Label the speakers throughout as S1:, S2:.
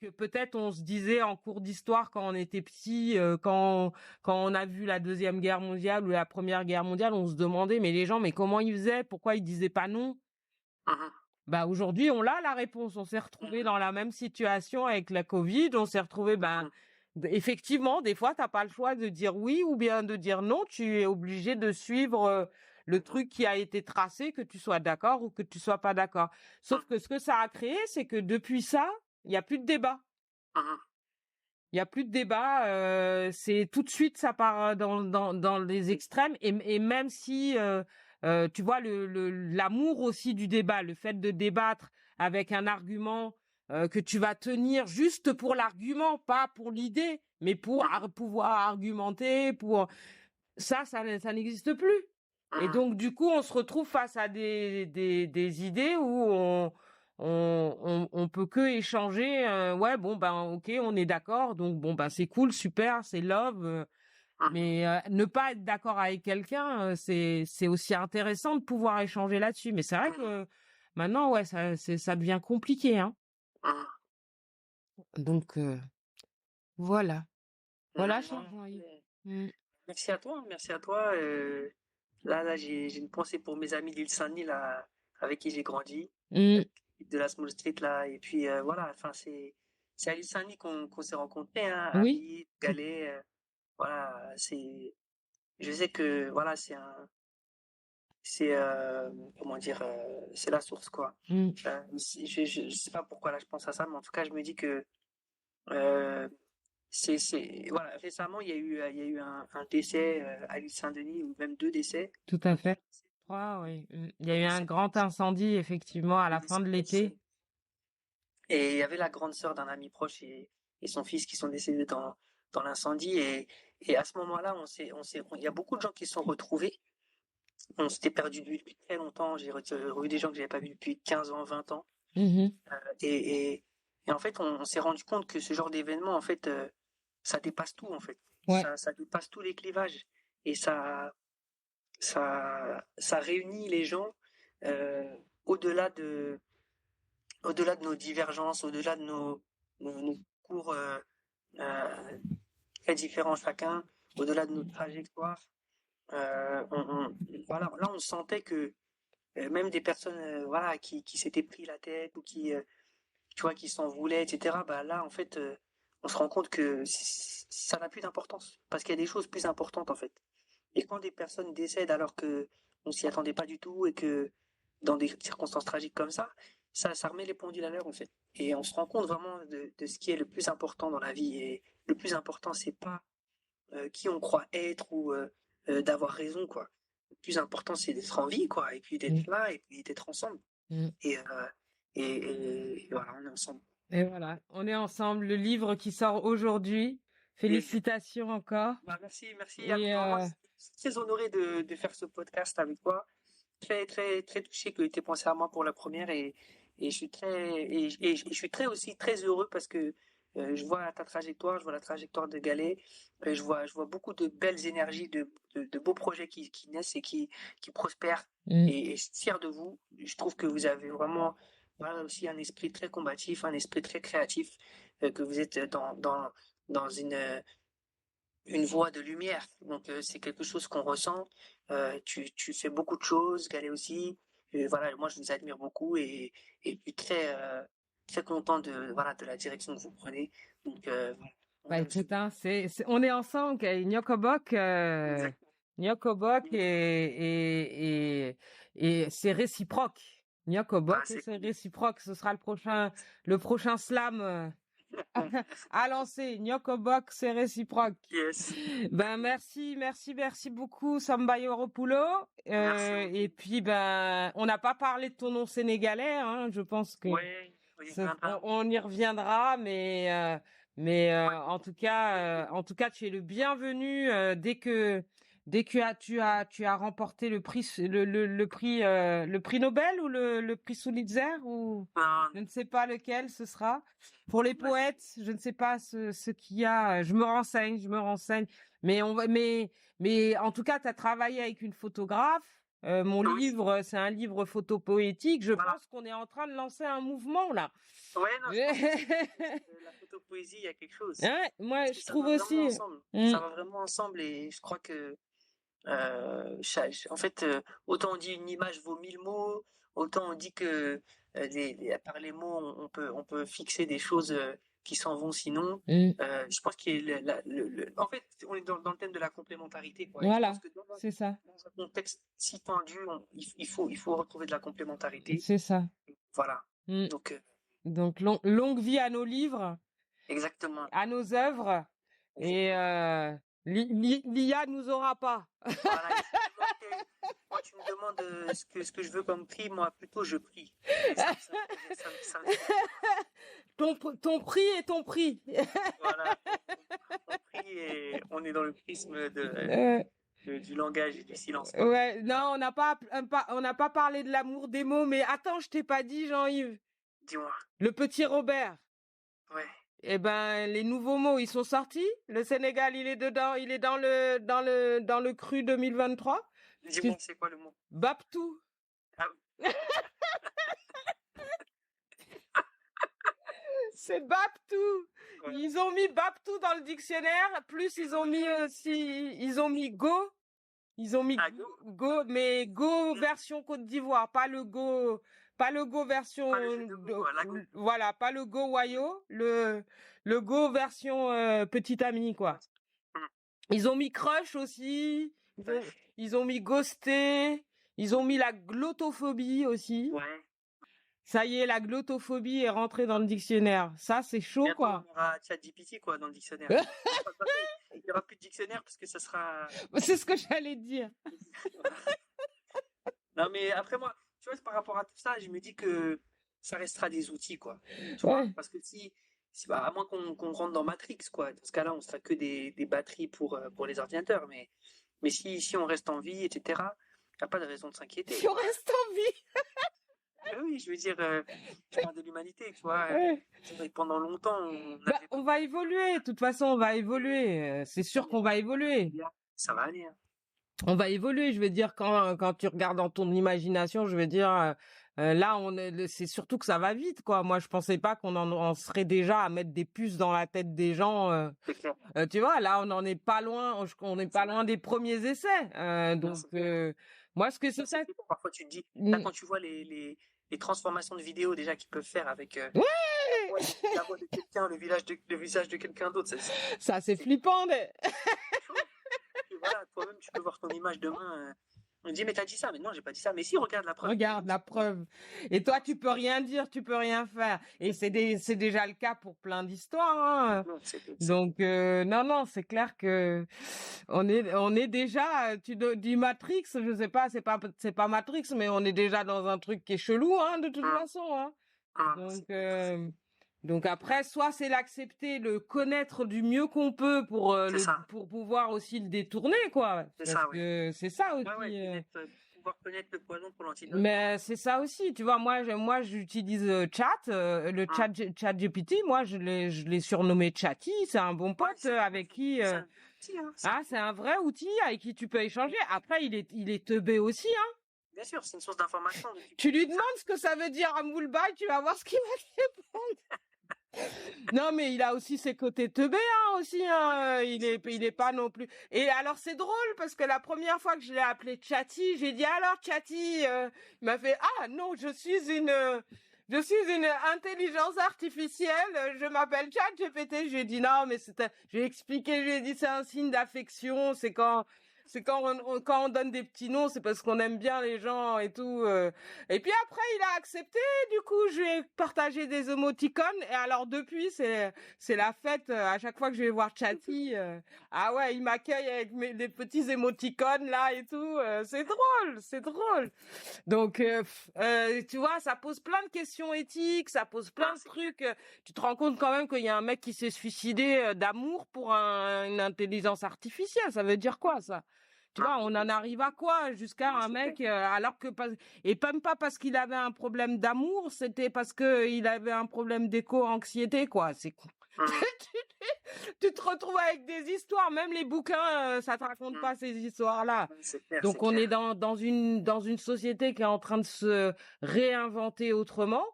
S1: que peut-être on se disait en cours d'histoire quand on était petit, quand on a vu la Deuxième Guerre mondiale ou la Première Guerre mondiale, on se demandait mais les gens, mais comment ils faisaient? Pourquoi ils disaient pas non?
S2: Mhm.
S1: Bah aujourd'hui, on a la réponse. On s'est retrouvé dans la même situation avec la Covid. On s'est retrouvé,
S2: Mhm.
S1: effectivement, des fois, t'as pas le choix de dire oui ou bien de dire non. Tu es obligé de suivre le truc qui a été tracé, que tu sois d'accord ou que tu sois pas d'accord. Sauf que ce que ça a créé, c'est que depuis ça, il y a plus de débat.
S2: Mhm.
S1: Il y a plus de débat. C'est tout de suite, ça part dans les extrêmes. Et même si tu vois l'amour aussi du débat, le fait de débattre avec un argument que tu vas tenir juste pour l'argument, pas pour l'idée, mais pour pouvoir argumenter, pour ça n'existe plus. Et
S2: Mhm.
S1: donc du coup, on se retrouve face à des idées où on peut que échanger. Ouais, bon ben ok, on est d'accord, donc bon ben c'est cool, super, c'est love.
S2: Mhm.
S1: Mais ne pas être d'accord avec quelqu'un, c'est aussi intéressant de pouvoir échanger là-dessus. Mais c'est vrai que maintenant, ouais, ça devient compliqué, hein.
S2: Mhm.
S1: Donc voilà, voilà, cher
S2: Non.
S1: Jean-Yves. Mm.
S2: Merci à toi, merci à toi. Là, j'ai une pensée pour mes amis d'Île Saint-Denis là, avec qui j'ai grandi,
S1: Mm.
S2: de la Small Street là. Et puis voilà, enfin c'est à l'Île Saint-Denis qu'on s'est rencontrés, hein,
S1: Oui,
S2: Habib, Galet. Voilà, je sais que voilà, c'est comment dire, c'est la source quoi.
S1: mm.
S2: Je sais pas pourquoi là je pense à ça, mais en tout cas je me dis que euh, voilà, récemment il y a eu un décès à l'île Saint-Denis ou même deux décès.
S1: Tout à fait. 3, oui. Il y a eu un grand incendie, effectivement, à
S2: Deux
S1: la fin
S2: décès
S1: de
S2: proches.
S1: l'été.
S2: Et il y avait la grande sœur d'un ami proche et son fils qui sont décédés dans l'incendie et à ce moment-là il y a beaucoup de gens qui se sont retrouvés. On s'était perdu de vue depuis très longtemps. J'ai revu des gens que j'avais pas vus depuis 15 ans, 20 ans.
S1: Mhm.
S2: Et, et, et en fait, on s'est rendu compte que ce genre d'événement, en fait, ça dépasse tout, en fait.
S1: Ouais.
S2: Ça dépasse tous les clivages. Et ça réunit les gens euh, au-delà de, au-delà de nos divergences, au-delà de nos cours très différents chacun, au-delà de nos trajectoires. Voilà, là, on sentait que même des personnes voilà, qui s'étaient pris la tête ou qui, tu vois, qui s'en voulaient, etc. Bah là, en fait, on se rend compte que ça n'a plus d'importance parce qu'il y a des choses plus importantes en fait. Et quand des personnes décèdent alors que on s'y attendait pas du tout et que dans des circonstances tragiques comme ça remet les pendules à l'heure en fait. Et on se rend compte vraiment de ce qui est le plus important dans la vie. Et le plus important, c'est pas qui on croit être ou d'avoir raison quoi. Le plus important, c'est d'être en vie quoi, et puis
S1: Mm.
S2: d'être là et puis d'être ensemble.
S1: Mm.
S2: Et, et voilà, on est ensemble.
S1: Et voilà, on est ensemble. Le livre qui sort aujourd'hui.
S2: Yes.
S1: Félicitations encore.
S2: Bah, merci, merci.
S1: Et
S2: Vraiment, je suis très honoré de faire ce podcast avec toi. Très, très, très touché que tu aies pensé à moi pour la première et je suis je suis très aussi très heureux parce que je vois ta trajectoire, je vois la trajectoire de Galet, je vois beaucoup de belles énergies, de beaux projets qui naissent et qui prospèrent
S1: mm.
S2: et je suis fier de vous. Je trouve que vous avez vraiment voilà, aussi un esprit très combatif, un esprit très créatif, que vous êtes dans une voie de lumière. Donc c'est quelque chose qu'on ressent. Tu fais beaucoup de choses, Galet aussi. Et voilà, moi je vous admire beaucoup et je suis très très content de voilà de la direction que vous prenez. Donc voilà, on
S1: Bah
S2: aime ce
S1: écoute, hein, on est ensemble, Nyokobok,
S2: exact.
S1: Nyokobok et c'est réciproque.
S2: Bah,
S1: Nyokobok et
S2: c'est
S1: c'est
S2: cool.
S1: réciproque. Ce sera le prochain slam à lancer. Nyokobok, c'est réciproque.
S2: Yes,
S1: Ben merci beaucoup, Samba Yoropulo.
S2: merci
S1: Et
S2: beaucoup.
S1: puis ben, on n'a pas parlé de ton nom sénégalais, hein. Je pense que
S2: Ouais, oui, Grinda.
S1: on y reviendra, mais
S2: Ouais,
S1: en tout cas, tu es le bienvenu dès que tu as remporté le prix le prix Nobel ou le prix Pulitzer ou
S2: non,
S1: je ne sais pas lequel ce sera. Pour les
S2: merci.
S1: poètes, je ne sais pas ce qu'il y a. Je me renseigne. Mais mais en tout cas, tu as travaillé avec une photographe. Mon
S2: Oui,
S1: livre, c'est un livre photopoétique. Je
S2: voilà.
S1: pense qu'on est en train de lancer un mouvement là.
S2: Ouais, non, je pense aussi. La photopoésie, il y a quelque chose.
S1: Ouais, moi,
S2: Parce que
S1: je
S2: ça
S1: trouve
S2: va vraiment
S1: aussi.
S2: ensemble.
S1: Mm,
S2: Ça va vraiment ensemble et je crois que, en fait, autant on dit une image vaut 1000 mots, autant on dit que par les mots, on peut fixer des choses qui s'en vont sinon.
S1: mm.
S2: Je pense qu'il y a en fait, on est dans le thème de la complémentarité, quoi. Et je pense
S1: Voilà,
S2: que
S1: c'est ça,
S2: dans un contexte si tendu, il faut retrouver de la complémentarité.
S1: c'est ça.
S2: Voilà.
S1: Mm.
S2: Donc,
S1: Donc, longue vie à nos livres,
S2: exactement.
S1: à nos œuvres, et
S2: Exactement.
S1: l'IA nous aura pas.
S2: Voilà. Et moi, tu me demandes ce que je veux comme prix, moi, plutôt, je prie. Et ça me fait
S1: Ton prix est ton prix.
S2: voilà. On prie et on est dans le prisme
S1: Euh,
S2: du langage et du silence, quoi.
S1: ouais, non, on n'a pas parlé de l'amour des mots, mais attends, je t'ai pas dit, Jean-Yves.
S2: Dis-moi.
S1: Le petit Robert.
S2: Ouais.
S1: Eh ben, les nouveaux mots, ils sont sortis. Le Sénégal, il est dedans, il est dans le cru 2023.
S2: Dis-moi, c'est quoi le mot?
S1: Baptou.
S2: Ah,
S1: C'est Baptou.
S2: ouais.
S1: Ils ont mis Baptou dans le dictionnaire, plus ils ont mis aussi, ils ont mis Go. Ils ont mis
S2: Ah, go.
S1: Mais Go version Côte d'Ivoire, pas le Go version,
S2: Pas le jeu de mots, quoi. La go.
S1: voilà, pas le Go Wayo, le Go version petit ami, quoi.
S2: Hmm.
S1: Ils ont mis Crush aussi,
S2: Ouais.
S1: ils ont mis Ghosté, ils ont mis la glottophobie aussi.
S2: Ouais.
S1: Ça y est, la glottophobie est rentrée dans le dictionnaire. Ça, c'est chaud,
S2: Bientôt,
S1: quoi.
S2: on aura ChatGPT, quoi, dans le dictionnaire. Il n'y aura plus de dictionnaire parce que ça sera.
S1: C'est ce que j'allais dire.
S2: Non, mais après, moi, tu vois, par rapport à tout ça, je me dis que ça restera des outils, quoi. Tu vois,
S1: Ouais.
S2: parce que bah, à moins qu'on rentre dans Matrix, quoi. Dans ce cas-là, on sera que des batteries pour les ordinateurs. Mais si on reste en vie, etc., il n'y a pas de raison de s'inquiéter,
S1: Si on
S2: quoi.
S1: reste en vie.
S2: Oui, je veux dire, je parle de l'humanité, tu vois.
S1: Ouais.
S2: C'est vrai que pendant longtemps, on
S1: Bah,
S2: avait
S1: on va évoluer. De toute façon, on va évoluer. C'est sûr qu'on va évoluer.
S2: ça va aller, hein.
S1: On va évoluer. Je veux dire, quand tu regardes dans ton imagination, je veux dire, là, c'est surtout que ça va vite, quoi. Moi, je pensais pas qu'on en serait déjà à mettre des puces dans la tête des gens.
S2: C'est clair.
S1: Tu vois, là, on n'en est pas loin. On n'est pas loin des premiers essais. Donc,
S2: c'est clair.
S1: moi, ce que c'est ça.
S2: Parfois, tu te dis, là, quand tu vois les transformations de vidéos déjà qu'ils peuvent faire avec
S1: Ouais,
S2: la voix de quelqu'un, le visage de quelqu'un d'autre,
S1: ça, c'est flippant.
S2: chaud. Et voilà, toi-même, tu peux voir ton image demain. On me dit, mais t'as dit ça, mais non, j'ai pas dit ça. Mais si, regarde la preuve.
S1: Regarde la preuve. Et toi, tu peux rien dire, tu peux rien faire. Et c'est déjà le cas pour plein d'histoires, hein.
S2: Non,
S1: Donc non, c'est clair que on est déjà du Matrix, je sais pas, c'est pas Matrix, mais on est déjà dans un truc qui est chelou, hein, de toute façon, hein. Donc après, soit c'est l'accepter, le connaître du mieux qu'on peut
S2: c'est ça.
S1: pour pouvoir aussi le détourner, quoi.
S2: C'est
S1: Parce
S2: ça, oui.
S1: que c'est ça aussi.
S2: Ouais, pouvoir connaître le poison pour l'antidote.
S1: Mais c'est ça aussi, tu vois, moi j'utilise chat GPT, moi je l'ai surnommé Chatty, c'est un bon pote avec qui
S2: C'est un outil, hein.
S1: c'est un vrai outil avec qui tu peux échanger. Après il est teubé aussi, hein.
S2: Bien sûr, c'est une source d'information.
S1: Tu lui demandes ce que ça veut dire à Moulbaï, tu vas voir ce qu'il va te répondre. Non, mais il a aussi ses côtés teubés, hein, aussi, hein. Il est pas non plus. Et alors, c'est drôle, parce que la première fois que je l'ai appelé Chatty, j'ai dit, alors, Chatty, il m'a fait, ah, non, je suis une intelligence artificielle, je m'appelle ChatGPT. J'ai dit, non, mais j'ai expliqué, j'ai dit, c'est un signe d'affection, quand on donne des petits noms, c'est parce qu'on aime bien les gens et tout. Et puis après, il a accepté. Du coup, je lui ai partagé des émoticônes. Et alors depuis, c'est la fête. À chaque fois que je vais voir Chatty, ah ouais, il m'accueille avec des petits émoticônes là et tout. C'est drôle, c'est drôle. Donc, tu vois, ça pose plein de questions éthiques, ça pose plein de trucs. Tu te rends compte quand même qu'il y a un mec qui s'est suicidé d'amour pour une intelligence artificielle. Ça veut dire quoi, ça? Tu vois, on en arrive à quoi? Jusqu'à un mec, alors que et même pas parce qu'il avait un problème d'amour, c'était parce que il avait un problème d'éco-anxiété, quoi. tu te retrouves avec des histoires. Même les bouquins, ça te raconte pas ces histoires-là.
S2: C'est clair,
S1: Donc,
S2: c'est
S1: on est
S2: clair.
S1: dans une société qui est en train de se réinventer autrement,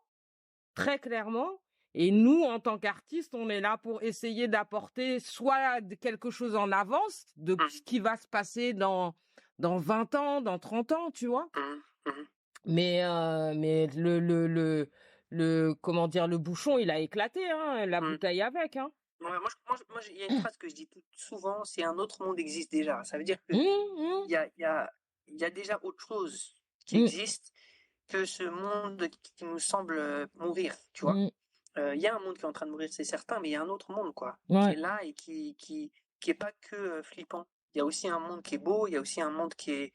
S1: très clairement. Et nous, en tant qu'artistes, on est là pour essayer d'apporter soit quelque chose en avance de ce qui va se passer dans 20 ans, dans 30 ans, tu vois.
S2: Mhm, mhm.
S1: Mais comment dire, le bouchon, il a éclaté, hein, la
S2: Mhm.
S1: bouteille avec, hein.
S2: Ouais, il y a une phrase que je dis souvent, c'est un autre monde existe déjà. Ça veut dire que
S1: Hum,
S2: il y a, il y a, il y a déjà autre chose qui
S1: hum,
S2: existe que ce monde qui nous semble mourir, tu vois.
S1: hum,
S2: Il y a un monde qui est en train de mourir, c'est certain, mais il y a un autre monde, quoi, qui
S1: ouais,
S2: est là et qui est pas que flippant. Il y a aussi un monde qui est beau, il y a aussi un monde qui est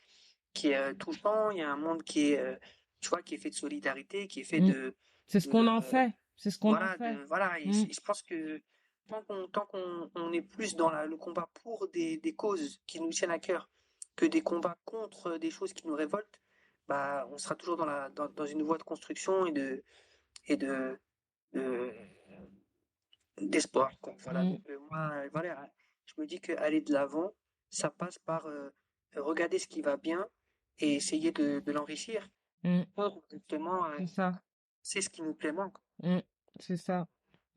S2: touchant, il y a un monde qui est, tu vois, qui est fait de solidarité, qui est fait
S1: hum. C'est ce
S2: de
S1: qu'on en fait. C'est ce qu'on en
S2: voilà,
S1: fait.
S2: voilà. Et
S1: Hum,
S2: je pense que tant qu'on on est plus dans le combat pour des causes qui nous tiennent à cœur que des combats contre des choses qui nous révoltent, bah, on sera toujours dans une voie de construction et de- d'espoir, quoi. Voilà.
S1: hum,
S2: Donc, moi, voilà, je me dis qu'aller de l'avant, ça passe par regarder ce qui va bien et essayer de l'enrichir
S1: hum.
S2: pour justement,
S1: C'est ça.
S2: c'est ce qui nous plaît moins, quoi.
S1: Hum, c'est ça.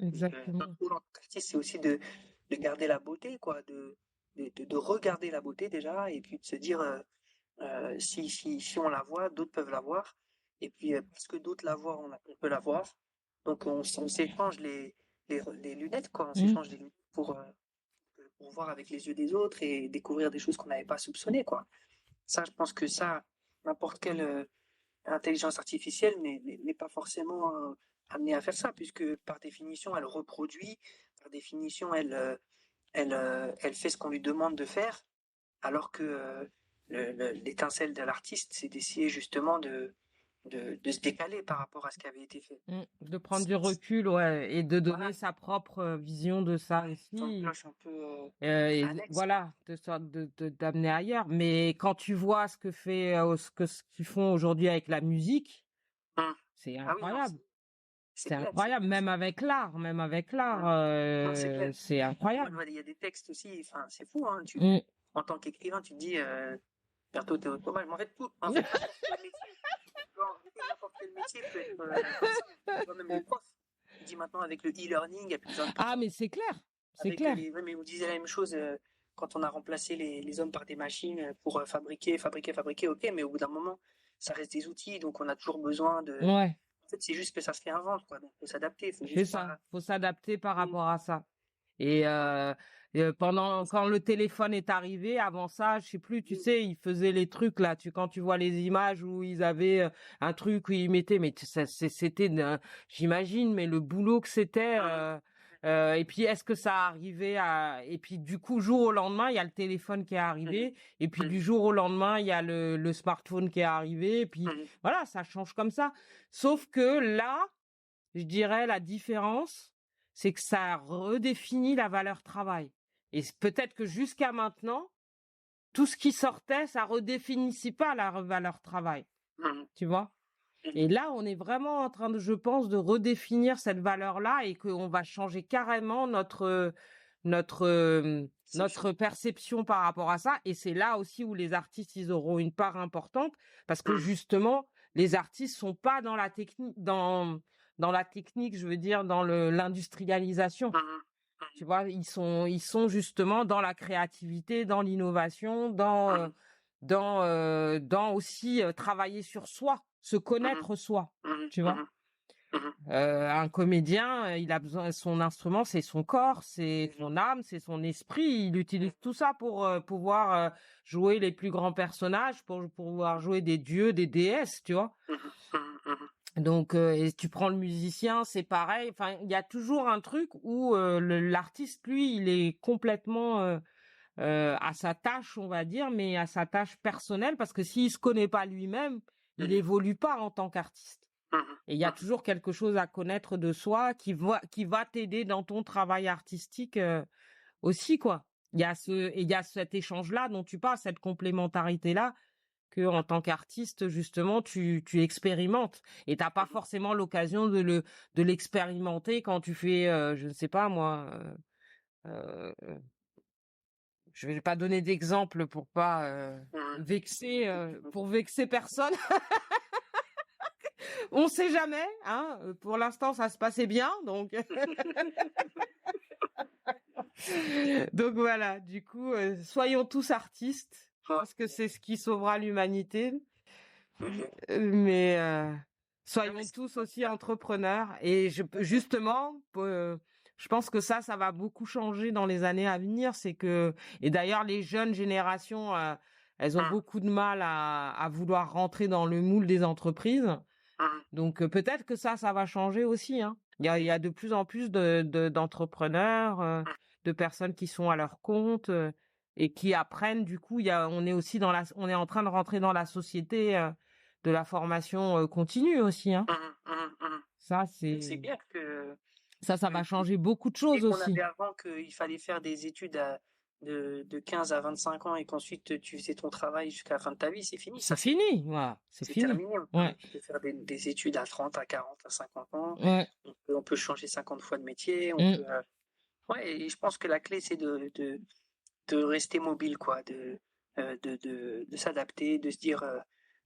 S2: Donc,
S1: Exactement.
S2: notre rôle en tant qu'artiste, c'est aussi de garder la beauté, quoi, de regarder la beauté déjà, et puis de se dire, si on la voit, d'autres peuvent la voir, et puis parce que d'autres la voient, on peut la voir. Donc on s'échange les lunettes, quoi, on
S1: Hum,
S2: s'échange des lunettes pour voir avec les yeux des autres et découvrir des choses qu'on n'avait pas soupçonnées, quoi. Ça, je pense que ça, n'importe quelle intelligence artificielle n'est pas forcément amenée à faire ça, puisque par définition, elle reproduit, par définition, elle fait ce qu'on lui demande de faire, alors que l'étincelle de l'artiste, c'est d'essayer justement de se décaler par rapport à ce qui avait été fait.
S1: De prendre du recul, ouais, et de donner
S2: Voilà,
S1: sa propre vision de ça
S2: ouais, sur une
S1: aussi.
S2: cloche un peu
S1: Et
S2: annexe, quoi.
S1: voilà, d'amener ailleurs. Mais quand tu vois ce qu'ils font aujourd'hui avec la musique,
S2: Hum.
S1: c'est
S2: Ah oui, non,
S1: incroyable.
S2: c'est
S1: C'est
S2: clair, c'est
S1: incroyable,
S2: clair.
S1: même avec l'art,
S2: Hum. Non, c'est clair.
S1: c'est
S2: Moi, je
S1: incroyable.
S2: vois, il y a des textes aussi, enfin, c'est fou, hein.
S1: Mm.
S2: En tant qu'écrivain, tu te dis, bientôt t'es au chômage. Mais en fait, n'importe quel métier, tu vois, en fait, n'importe quel métier peut être facile. Tu vois, même les profs. Tu dis maintenant, avec le e-learning, il n'y a plus besoin de
S1: Ah,
S2: prof.
S1: mais c'est clair, c'est
S2: Avec
S1: clair.
S2: ouais, mais on disait la même chose quand on a remplacé les hommes par des machines pour fabriquer, ok, mais au bout d'un moment, ça reste des outils, donc on a toujours besoin de.
S1: Ouais,
S2: En fait, c'est juste que ça se réinvente, quoi. Donc, faut s'adapter, faut
S1: c'est
S2: juste
S1: ça.
S2: pas.
S1: Faut s'adapter par
S2: Mm,
S1: rapport à ça. Et
S2: mm,
S1: quand le téléphone est arrivé, avant ça, je sais plus, tu
S2: mm,
S1: sais, ils faisaient les trucs là. Quand tu vois les images où ils avaient un truc où ils mettaient, mais c'était, j'imagine, mais le boulot que c'était.
S2: mm,
S1: Et puis est-ce que ça arrivait et puis du coup, jour au lendemain, il y a le téléphone qui est
S2: mm,
S1: arrivé. Et puis
S2: mm,
S1: du jour au lendemain, il y a le smartphone qui est arrivé. Et puis
S2: mm,
S1: voilà, ça change comme ça. Sauf que là, je dirais la différence, c'est que ça redéfinit la valeur travail. Et peut-être que jusqu'à maintenant, tout ce qui sortait, ça redéfinissait pas la valeur travail.
S2: mm,
S1: Tu vois? Et
S2: mm.
S1: là, on est vraiment en train de, je pense, de redéfinir cette valeur-là et qu'on va changer carrément notre,
S2: Perception.
S1: notre perception par rapport à ça. Et c'est là aussi où les artistes, ils auront une part importante parce que
S2: Mm,
S1: justement, les artistes sont pas dans la technique, dans la technique, je veux dire, dans l'industrialisation.
S2: mm,
S1: Tu vois, ils sont justement dans la créativité, dans l'innovation,
S2: mm,
S1: dans aussi travailler sur soi, se
S2: mm,
S1: connaître soi.
S2: mm,
S1: Tu vois,
S2: mm, mm,
S1: un comédien, il a besoin, son instrument, c'est son corps, c'est son âme, c'est son esprit. Il utilise tout ça pour pouvoir jouer les plus grands personnages, pour pouvoir jouer des dieux, des déesses. Tu vois.
S2: mm, mm, mm,
S1: Donc, et tu prends le musicien, c'est pareil. Enfin, il y a toujours un truc où l'artiste, lui, il est complètement à sa tâche, on va dire, mais à sa tâche personnelle, parce que s'il se connaît pas lui-même, il
S2: mm,
S1: évolue pas en tant qu'artiste.
S2: mm,
S1: Et il y a toujours quelque chose à connaître de soi qui va t'aider dans ton travail artistique aussi, quoi. Il y a cet échange-là dont tu parles, cette complémentarité-là que en tant qu'artiste, justement, tu expérimentes. Et t'as pas
S2: mm.
S1: forcément l'occasion de l'expérimenter quand tu fais, je ne sais pas moi, euh, je vais pas donner d'exemple pour pas pour vexer personne. On sait jamais, hein. Pour l'instant, ça se passait bien, donc donc voilà. Du coup, soyons tous artistes. Je pense que c'est ce qui sauvera l'humanité. Mais soyons tous aussi entrepreneurs. Et justement, je pense que ça va beaucoup changer dans les années à venir. Et d'ailleurs, les jeunes générations, elles ont beaucoup de mal à vouloir rentrer dans le moule des entreprises. Donc peut-être que ça va changer aussi, hein. Il y a de plus en plus d'entrepreneurs, de personnes qui sont à leur compte et qui apprennent. Du coup, on est en train de rentrer dans la société de la formation continue aussi, hein. Ça,
S2: C'est clair que
S1: ça va changer beaucoup de choses
S2: on
S1: aussi.
S2: avait avant qu'il fallait faire des études de 15 à 25 ans et qu'ensuite tu faisais ton travail jusqu'à la fin de ta vie, c'est fini.
S1: C'est fini, voilà. C'est fini.
S2: Terminé. Tu peux faire des études à 30, à 40, à 50 ans.
S1: Ouais.
S2: On peut changer 50 fois de métier. Et je pense que la clé, c'est de rester mobile, quoi, de s'adapter, de se dire,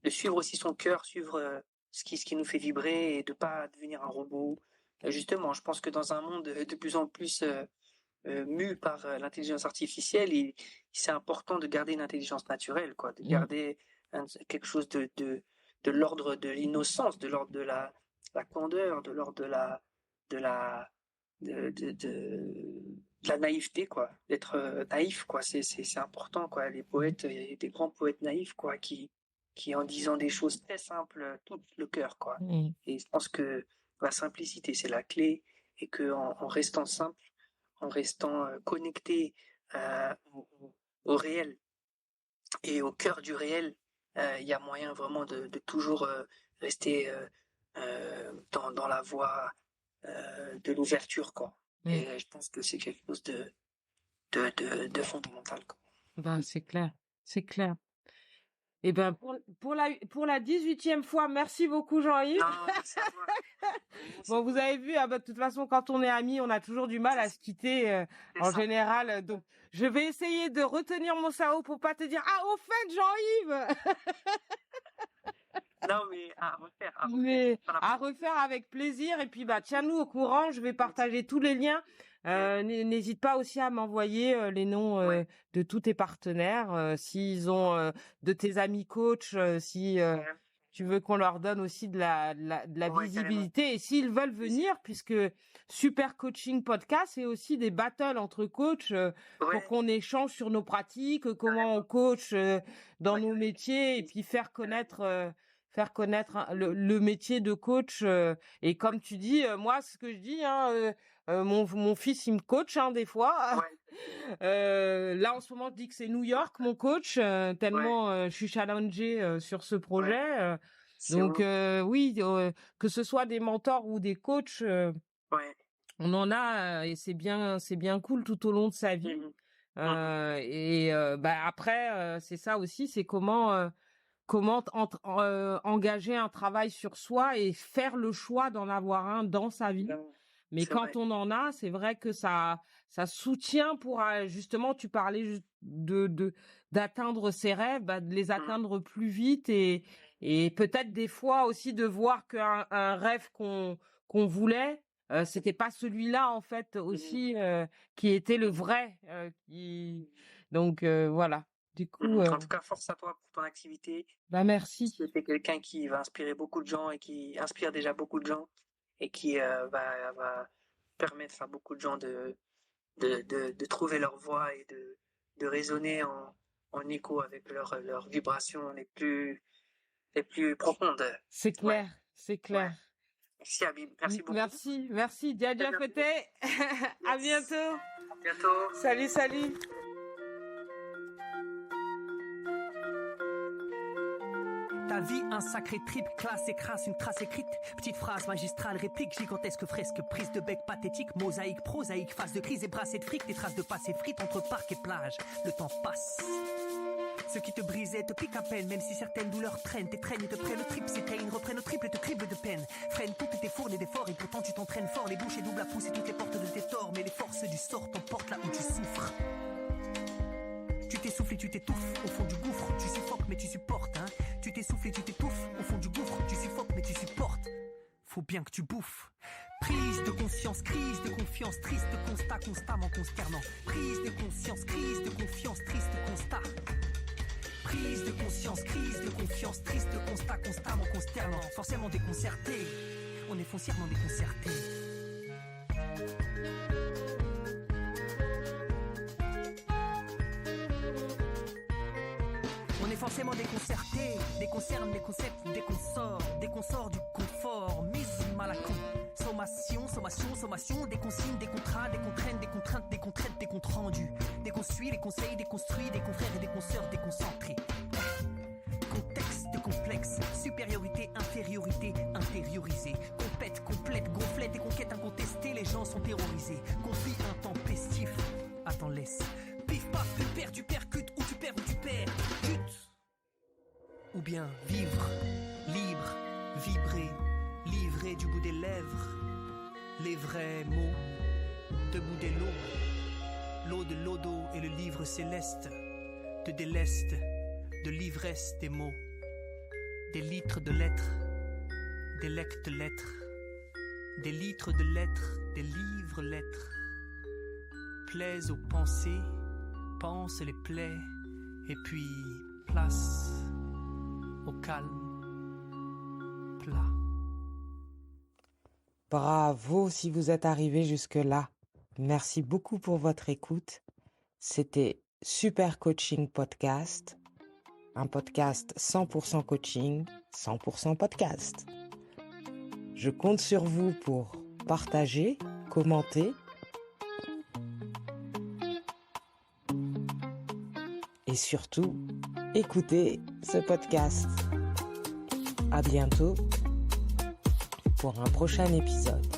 S2: de suivre aussi son cœur, suivre ce qui nous fait vibrer et de pas devenir un robot. Justement, je pense que dans un monde de plus en plus mu par l'intelligence artificielle, c'est important de garder une intelligence naturelle, quoi, de garder quelque chose de l'ordre de l'innocence, de l'ordre de la candeur, de l'ordre de la naïveté, quoi, d'être naïf, quoi, c'est important, quoi. Les poètes, il y a des grands poètes naïfs, quoi, qui en disant des choses très simples touchent le cœur, quoi. Et je pense que la simplicité, c'est la clé, et que en restant simple, en restant connecté au réel et au cœur du réel, il y a moyen vraiment de toujours rester dans la voie de l'ouverture, quoi. Et je pense que c'est quelque chose de fondamental, quoi.
S1: Ben, c'est clair, c'est clair. Et ben pour la 18e fois, merci beaucoup Jean-Yves.
S2: Non, merci à toi.
S1: Bon, vous avez vu, de toute façon, quand on est amis, on a toujours du mal à se quitter en général. Donc, je vais essayer de retenir mon cerveau pour pas te dire « Ah, au fait, Jean-Yves !»
S2: Non, mais à refaire.
S1: Mais à refaire avec plaisir. Et puis, tiens-nous au courant. Je vais partager tous les liens. N'hésite pas aussi à m'envoyer les noms de tous tes partenaires. S'ils ont de tes amis coachs, si tu veux qu'on leur donne aussi de la visibilité. Carrément. Et s'ils veulent venir, puisque Super Coaching Podcast, c'est aussi des battles entre coachs pour qu'on échange sur nos pratiques, comment on coach dans nos métiers et puis faire connaître le métier de coach. Et comme tu dis, moi, ce que je dis, mon fils, il me coach des fois. Là, en ce moment, je dis que c'est New York, mon coach, tellement je suis challengée sur ce projet. Donc, oui, que ce soit des mentors ou des coachs, on en a et c'est bien cool tout au long de sa vie. Après, c'est ça aussi, c'est comment engager un travail sur soi et faire le choix d'en avoir un dans sa vie. Mais quand on en a, c'est vrai que ça soutient pour justement, tu parlais d'atteindre ses rêves, de les atteindre plus vite et peut-être des fois aussi de voir qu'un rêve qu'on voulait, c'était pas celui-là en fait aussi qui était le vrai. Donc voilà. Du coup,
S2: en tout cas, force à toi pour ton activité.
S1: Merci.
S2: Tu es quelqu'un qui va inspirer beaucoup de gens et qui inspire déjà beaucoup de gens et qui va permettre à beaucoup de gens de trouver leur voie et de résonner en écho avec leurs vibrations les plus profondes.
S1: C'est clair, c'est clair.
S2: Merci Habib, merci beaucoup.
S1: Merci. Dia Fete. À bientôt.
S2: À bientôt.
S1: Salut.
S3: Ta vie, un sacré trip, classe et crasse, une trace écrite. Petite phrase magistrale, réplique, gigantesque fresque, prise de bec pathétique, mosaïque, prosaïque, phase de crise et brassée de fric, des traces de passé frites entre parc et plage. Le temps passe. Ceux qui te brisaient te piquent à peine, même si certaines douleurs traînent. T'étreignent et te prennent au triple, s'éteignent, reprennent au triple et te criblent de peine. Freinent toutes tes fournes et d'efforts, et pourtant tu t'entraînes fort. Les bouches et doubles à pousser toutes les portes de tes torts, mais les forces du sort t'emportent là où tu souffres. Tu t'essouffles et tu t'étouffes au fond du gouffre, tu suffoques mais tu supportes, hein. Tu t'essouffles et tu t'étouffes au fond du gouffre, tu suffoques mais tu supportes. Faut bien que tu bouffes. Prise de conscience, crise de confiance, triste constat constamment consternant. Prise de conscience, crise de confiance, triste constat. Prise de conscience, crise de confiance, triste constat constamment consternant. Forcément déconcerté, on est foncièrement déconcerté. On est forcément déconcerté, déconcerne les concepts, déconsort du confort, mise mal à con. Sommation, des consignes, des contrats, des contraintes, des contraintes, des contraintes, des comptes rendus. Des consuits, des conseils, des construits, des confrères et des consoeurs déconcentrés. Contexte complexe, supériorité, infériorité, intériorisée. Compète, complète, gonflette et conquête incontestée, les gens sont terrorisés. Conflit intempestif, attends laisse. Pif paf, tu percutes, ou tu perds, chute. Ou bien vivre, libre, vibrer, livré du bout des lèvres. Les vrais mots, debout des lots. L'eau de l'odo et le livre céleste. Te déleste, de l'ivresse des mots. Des litres de lettres, des lectes lettres. Des litres de lettres, des livres lettres. Plaise aux pensées, pense les plaies. Et puis, place au calme, plat.
S1: Bravo si vous êtes arrivé jusque-là. Merci beaucoup pour votre écoute. C'était Super Coaching Podcast, un podcast 100% coaching, 100% podcast. Je compte sur vous pour partager, commenter et surtout écouter ce podcast. À bientôt pour un prochain épisode.